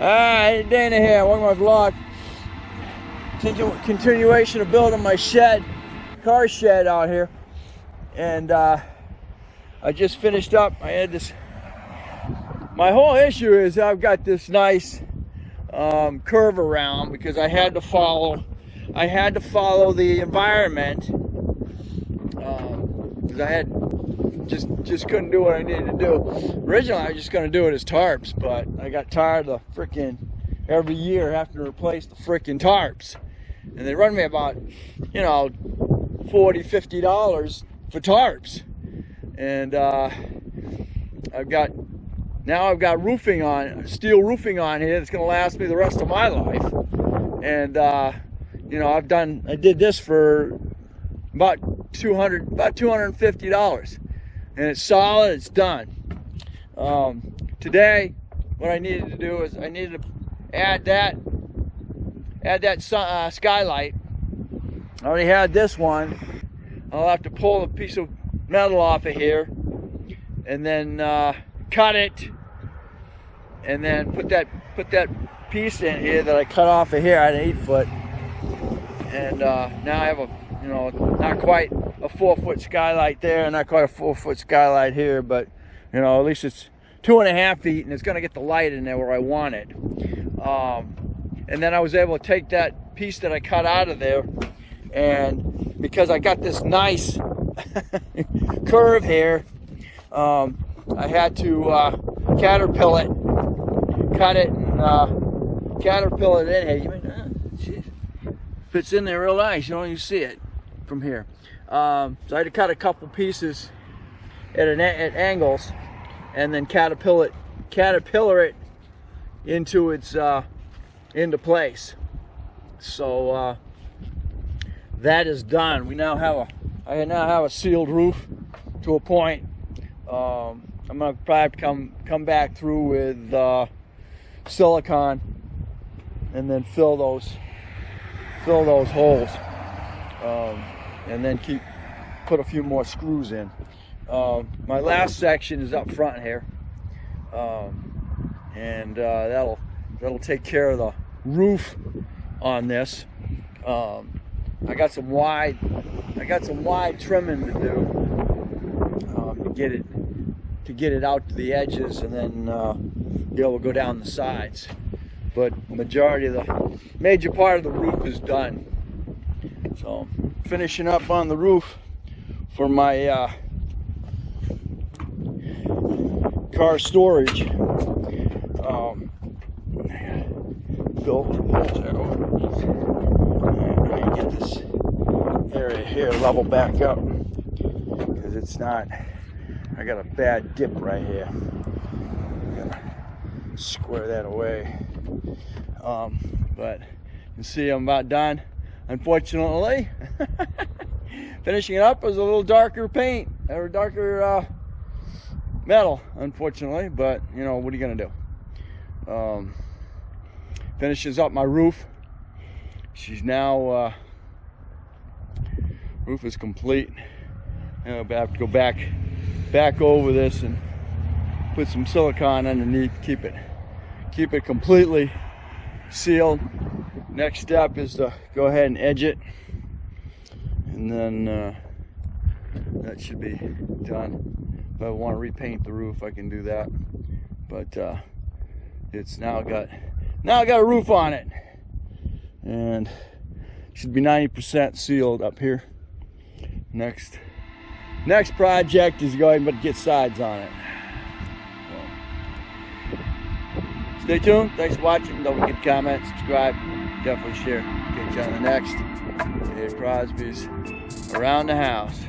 Alright, Dana here, welcome to my vlog. Continuation of building my shed, car shed out here. And I just finished up. I had this, my whole issue is I've got this nice curve around because I had to follow the environment. Because I had just couldn't do what I needed to do. Originally I was just gonna do it as tarps, but I got tired of frickin' every year having to replace the frickin' tarps. And they run me about, you know, $40–50 for tarps. And I've got roofing on, steel roofing on here that's gonna last me the rest of my life. And you know, I did this for about $250. And it's solid, it's done. Today, what I needed to do is I needed to add that skylight. I already had this one. I'll have to pull a piece of metal off of here and then cut it, and then put that piece in here that I cut off of here. I had an 8-foot, and now I have a, you know, not quite a 4-foot skylight there, and not quite a 4-foot skylight here, but you know, at least it's 2.5 feet, and it's going to get the light in there where I want it. And then I was able to take that piece that I cut out of there, and because I got this nice curve here, I had to caterpillar it, cut it, and caterpillar it in here. You mean, geez, fits in there real nice. You don't even see it from here. So I had to cut a couple pieces at angles, and then caterpillar it into its into place. So that is done. I now have a sealed roof to a point. I'm gonna probably come back through with silicone and then fill those holes. And then put a few more screws in. My last section is up front here, and that'll take care of the roof on this. I got some wide trimming to do to get it out to the edges, and then be able to go down the sides. But the major part of the roof is done. So finishing up on the roof for my car storage. Get this area here level back up, because it's not, I got a bad dip right here. I'm gonna square that away. But you can see I'm about done. Unfortunately, finishing it up was a little darker paint, or darker metal, unfortunately, but you know, what are you gonna do? Finishes up my roof. She's now, roof is complete. I have to go back over this and put some silicone underneath, keep it completely sealed. Next step is to go ahead and edge it, and then that should be done. If I want to repaint the roof, I can do that. But it's now got a roof on it, and should be 90% sealed up here. Next project is going to get sides on it. So, stay tuned. Thanks for watching. Don't forget to comment, subscribe, definitely share. Catch you on the next Crosby's Around the House.